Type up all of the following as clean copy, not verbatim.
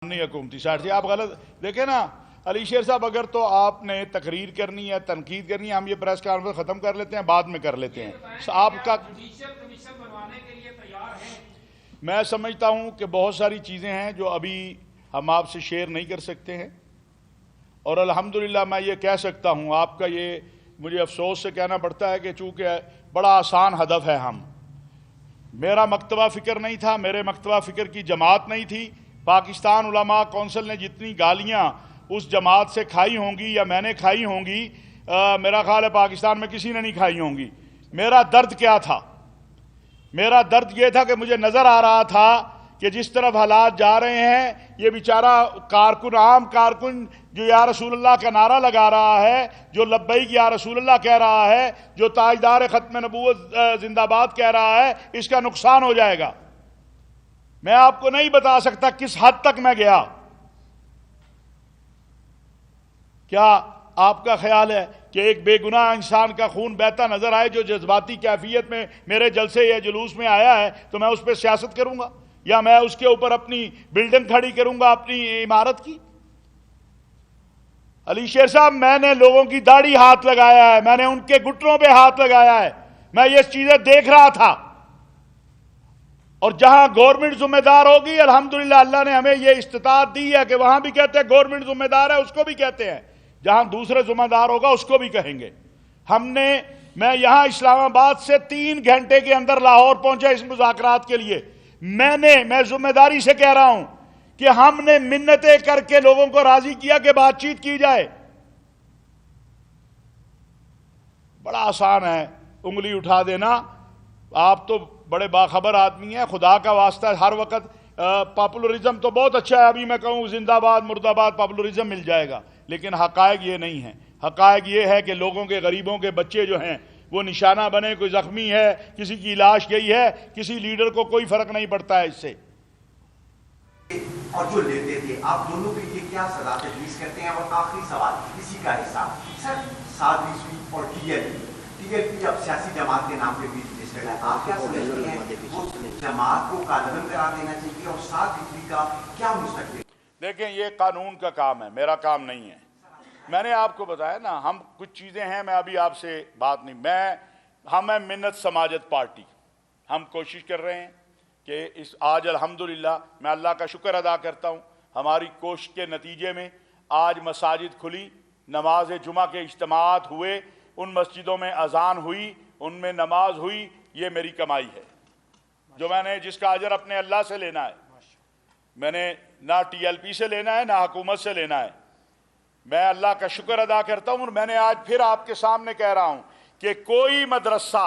नहीं हुकूमती साइड से आप गलत देखें ना। अली शेर साहब, अगर तो आपने तकरीर करनी है, तनकीद करनी है, हम ये प्रेस कॉन्फ्रेंस खत्म कर लेते हैं, बाद में कर लेते हैं। आपका मैं समझता हूं कि बहुत सारी चीजें हैं जो अभी हम आपसे शेयर नहीं कर सकते हैं, और अल्हम्दुलिल्लाह मैं ये कह सकता हूं, आपका ये मुझे अफसोस से कहना पड़ता है कि चूंकि बड़ा आसान हदफ है, मेरा मकतबा फ़िक्र नहीं था, मेरे मकतबा फ़िक्र की जमात नहीं थी। पाकिस्तान उलमा कौंसिल ने जितनी गालियां उस जमात से खाई होंगी या मैंने खाई होंगी, मेरा ख्याल है पाकिस्तान में किसी ने नहीं खाई होंगी। मेरा दर्द क्या था? मेरा दर्द यह था कि मुझे नज़र आ रहा था कि जिस तरफ हालात जा रहे हैं, ये बेचारा कारकुन, आम कारकुन जो या रसूलुल्लाह का नारा लगा रहा है, जो लब्बैक या रसूलुल्लाह कह रहा है, जो ताजदार खत्म नबूवत जिंदाबाद कह रहा है, इसका नुकसान हो जाएगा। मैं आपको नहीं बता सकता किस हद तक मैं गया। क्या आपका ख्याल है कि एक बेगुनाह इंसान का खून बहता नजर आए जो जज्बाती कैफियत में मेरे जलसे या जुलूस में आया है, तो मैं उस पर सियासत करूंगा या मैं उसके ऊपर अपनी बिल्डिंग खड़ी करूंगा, अपनी इमारत की? अली शेर साहब, मैंने लोगों की दाढ़ी हाथ लगाया है, मैंने उनके घुटनों पे हाथ लगाया है, मैं ये चीजें देख रहा था। और जहां गवर्नमेंट जिम्मेदार होगी, अल्हम्दुलिल्लाह अल्लाह ने हमें यह इस्तिताअत दी है कि वहां भी कहते हैं गवर्नमेंट जिम्मेदार है, उसको भी कहते हैं। जहां दूसरे जिम्मेदार होगा उसको भी कहेंगे। मैं यहां इस्लामाबाद से 3 घंटे के अंदर लाहौर पहुंचा इस मुज़ाकरात के लिए। मैं जिम्मेदारी से कह रहा हूं कि हमने मिन्नतें करके लोगों को राजी किया कि बातचीत की जाए। बड़ा आसान है उंगली उठा देना। आप तो बड़े बाखबर आदमी हैं, खुदा का वास्ता हर वक्त पॉपुलरिज्म तो बहुत अच्छा है, अभी मैं कहूँ जिंदाबाद मुर्दाबाद पॉपुलरिज्म मिल जाएगा, लेकिन हकायक ये नहीं है। हकायक ये है कि लोगों के, गरीबों के बच्चे जो हैं वो निशाना बने। कोई जख्मी है, किसी की लाश गई है, किसी लीडर को कोई फर्क नहीं पड़ता है इससे। और जो लेते थे, आप दोनों के लिए क्या सलाह तजवीज़ करते हैं? और आखिरी सवाल इसी का हिस्सा सर, 7वीं और टीएलपी अब सियासी जमात के नाम पे भी रजिस्टर्ड है, आप क्या समझते हैं वो जमात को कानून करार देना चाहिए और 7वीं का क्या मुस्तकबिल? देखें, ये कानून का काम है, मेरा काम नहीं है। मैंने आपको बताया ना, हम कुछ चीज़ें हैं, मैं अभी आपसे बात नहीं, हम है मिन्नत समाजत पार्टी। हम कोशिश कर रहे हैं कि आज अल्हम्दुलिल्लाह मैं अल्लाह का शुक्र अदा करता हूँ, हमारी कोशिश के नतीजे में आज मसाजिद खुली, नमाज जुमा के इज्तिमात हुए, उन मस्जिदों में अजान हुई, उनमें नमाज हुई। ये मेरी कमाई है जो मैंने, जिसका अजर अपने अल्लाह से लेना है। मैंने ना टीएलपी से लेना है ना हुकूमत से लेना है। मैं अल्लाह का शुक्र अदा करता हूँ। और मैंने आज फिर आपके सामने कह रहा हूँ कि कोई मदरसा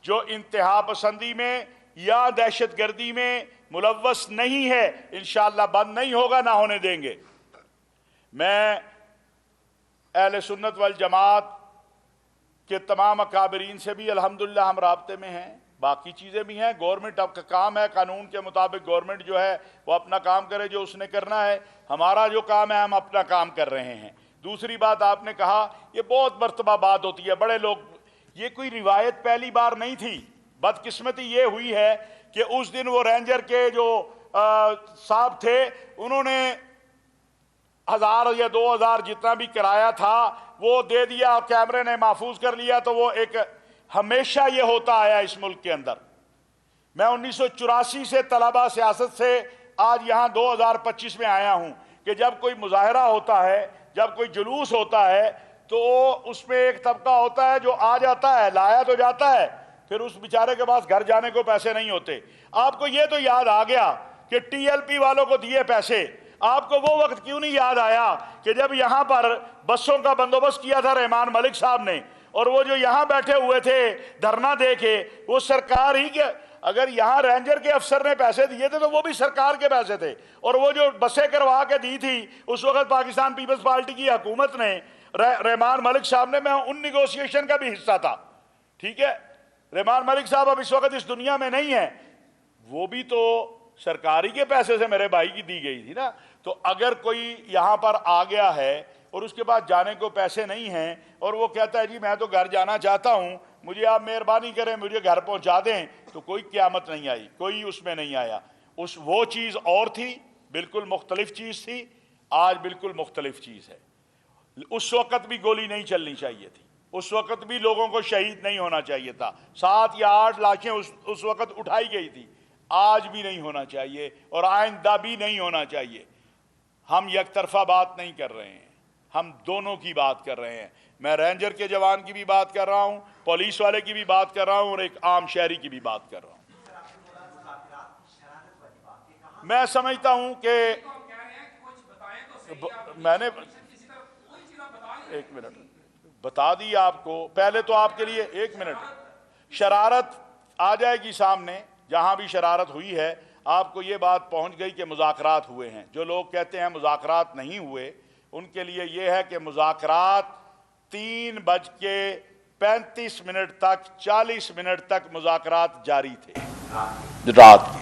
जो इंतहा पसंदी में या दहशतगर्दी में मुलव्वस नहीं है, इंशाअल्लाह बंद नहीं होगा, ना होने देंगे। मैं अहले सुन्नत वल जमात के तमाम अकाबरीन से भी अल्हम्दुलिल्लाह हम राब्ते में हैं। बाकी चीज़ें भी हैं। गवर्नमेंट का काम है, कानून के मुताबिक गवर्नमेंट जो है वो अपना काम करे जो उसने करना है। हमारा जो काम है हम अपना काम कर रहे हैं। दूसरी बात आपने कहा, ये बहुत मर्तबा बात होती है, बड़े लोग, ये कोई रिवायत पहली बार नहीं थी। बदकिस्मती ये हुई है कि उस दिन वो रेंजर के जो साहब थे, उन्होंने 1000 या 2000 जितना भी किराया था वो दे दिया, कैमरे ने महफूज कर लिया। तो वो एक हमेशा ये होता आया इस मुल्क के अंदर। मैं 1984 से तलबा सियासत से आज यहाँ 2025 में आया हूँ कि जब कोई मुजाहरा होता है, जब कोई जुलूस होता है, तो उसमें एक तबका होता है जो आ जाता है, लाया तो जाता है, फिर उस बेचारे के पास घर जाने को पैसे नहीं होते। आपको ये तो याद आ गया कि टीएलपी वालों को दिए पैसे। आपको वो वक्त क्यों नहीं याद आया कि जब यहां पर बसों का बंदोबस्त किया था रहमान मलिक साहब ने, और वो जो यहां बैठे हुए थे धरना देके, वो सरकार ही के, अगर यहां रेंजर के अफसर ने पैसे दिए थे तो वो भी सरकार के पैसे थे। और वो जो बसें करवा के दी थी उस वक्त पाकिस्तान पीपल्स पार्टी की हुकूमत ने, रहमान मलिक साहब ने, मैं उन निगोशिएशन का भी हिस्सा था। ठीक है, रहमान मलिक साहब अब इस वक्त इस दुनिया में नहीं है, वो भी तो सरकारी के पैसे से मेरे भाई की दी गई थी ना। तो अगर कोई यहाँ पर आ गया है और उसके बाद जाने को पैसे नहीं हैं और वो कहता है जी मैं तो घर जाना चाहता हूँ, मुझे आप मेहरबानी करें मुझे घर पहुँचा दें, तो कोई क़यामत नहीं आई, कोई उसमें नहीं आया। वो चीज़ और थी बिल्कुल मुख्तलिफ चीज़ थी, आज बिल्कुल मुख्तलिफ चीज़ है। उस वक़्त भी गोली नहीं चलनी चाहिए थी, उस वक़्त भी लोगों को शहीद नहीं होना चाहिए था। 7 या 8 लाशें उस वक़्त उठाई गई थी, आज भी नहीं होना चाहिए और आइंदा भी नहीं होना चाहिए। हम एक तरफा बात नहीं कर रहे हैं, हम दोनों की बात कर रहे हैं। मैं रेंजर के जवान की भी बात कर रहा हूं, पुलिस वाले की भी बात कर रहा हूं और एक आम शहरी की भी बात कर रहा हूं। मैं समझता हूं कि मैंने एक मिनट बता दी आपको, पहले तो आपके लिए 1 मिनट, शरारत आ जाएगी सामने, जहां भी शरारत हुई है आपको ये बात पहुंच गई कि मुज़ाकरात हुए हैं। जो लोग कहते हैं मुज़ाकरात नहीं हुए, उनके लिए ये है कि मुज़ाकरात 3:35 तक 40 मिनट तक मुज़ाकरात जारी थे रात के।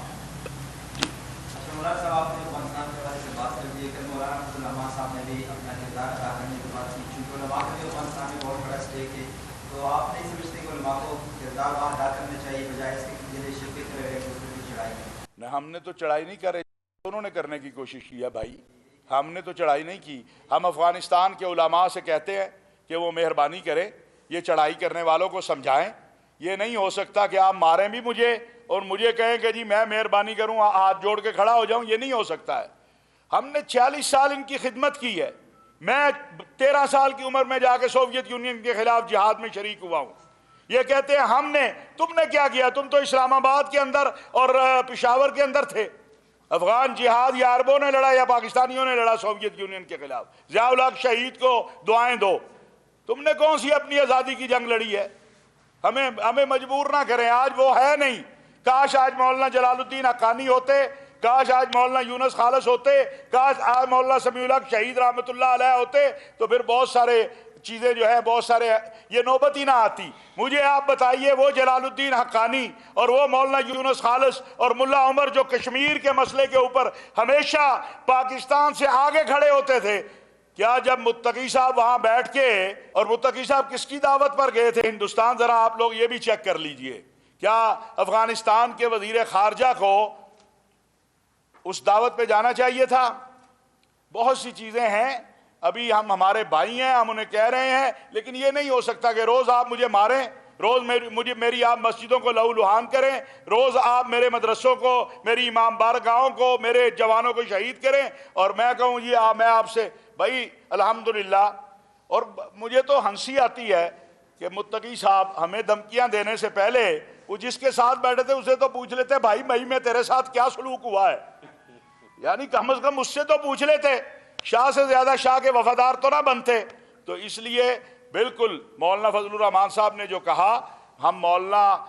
हमने तो चढ़ाई नहीं करे, उन्होंने करने की कोशिश की है भाई, हमने तो चढ़ाई नहीं की। हम अफगानिस्तान के उलमा से कहते हैं कि वो मेहरबानी करें, ये चढ़ाई करने वालों को समझाएं। ये नहीं हो सकता कि आप मारें भी मुझे और मुझे कहें कि जी मैं मेहरबानी करूं, हाथ जोड़ के खड़ा हो जाऊं, ये नहीं हो सकता है। हमने 40 साल इनकी खिदमत की है। मैं 13 साल की उम्र में जाके सोवियत यूनियन के खिलाफ जिहाद में शरीक हुआ हूं। ये कहते हैं हमने, तुमने क्या किया? तुम तो इस्लामाबाद के अंदर और पेशावर के अंदर थे। अफगान जिहाद या अरबों ने लड़ा या पाकिस्तानियों ने लड़ा सोवियत यूनियन के खिलाफ। ज़िया-उल हक शहीद को दुआएं दो। तुमने कौन सी अपनी आज़ादी की जंग लड़ी है? हमें मजबूर ना करें, आज वो है नहीं। काश आज मौलाना जलालुद्दीन हक्कानी होते, काश आज मौलाना यूनुस खालिस होते, काश आज मौलाना समीउल हक शहीद रहमतुल्लाह अलैह होते, तो फिर बहुत सारे चीज़ें जो है, बहुत सारे ये नौबत ही ना आती। मुझे आप बताइए, वो जलालुद्दीन हक्कानी और वो मौलाना यूनुस खालिस और मुल्ला उमर जो कश्मीर के मसले के ऊपर हमेशा पाकिस्तान से आगे खड़े होते थे, क्या जब मुत्तकी साहब वहां बैठ के, और मुत्तकी साहब किसकी दावत पर गए थे हिंदुस्तान, जरा आप लोग ये भी चेक कर लीजिए, क्या अफगानिस्तान के वजीर खारजा को उस दावत पे जाना चाहिए था? बहुत सी चीजें हैं, अभी हम हमारे भाई हैं, हम उन्हें कह रहे हैं, लेकिन ये नहीं हो सकता कि रोज आप मुझे मारें, रोज मेरी आप मस्जिदों को लहूलुहान करें, रोज आप मेरे मदरसों को, मेरी इमाम बारगाहों को, मेरे जवानों को शहीद करें और मैं कहूँ जी मैं आपसे भाई अल्हम्दुलिल्लाह। और मुझे तो हंसी आती है कि मुत्तकी साहब हमें धमकियां देने से पहले वो जिसके साथ बैठे थे उसे तो पूछ लेते, भाई मई में तेरे साथ क्या सलूक हुआ है, यानी कम से कम उससे तो पूछ लेते। शाह से ज्यादा शाह के वफादार तो ना बनते। तो इसलिए बिल्कुल मौलाना फजलुर रहमान साहब ने जो कहा, हम मौलाना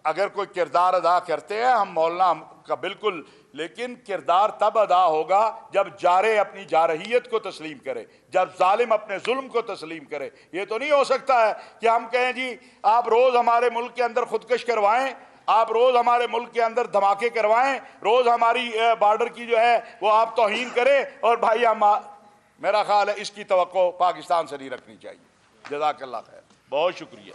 अगर कोई किरदार अदा करते हैं, हम मौलाना का बिल्कुल, लेकिन किरदार तब अदा होगा जब जारे अपनी जारहियत को तस्लीम करे, जब जालिम अपने जुल्म को तस्लीम करे। ये तो नहीं हो सकता है कि हम कहें जी आप रोज हमारे मुल्क के अंदर खुदकश करवाएं, आप रोज हमारे मुल्क के अंदर धमाके करवाएं, रोज हमारी बॉर्डर की जो है वो आप तौहीन करें, और भाई हम, मेरा ख्याल है इसकी तवक्को पाकिस्तान से नहीं रखनी चाहिए। जज़ाकल्लाह खैर, बहुत शुक्रिया।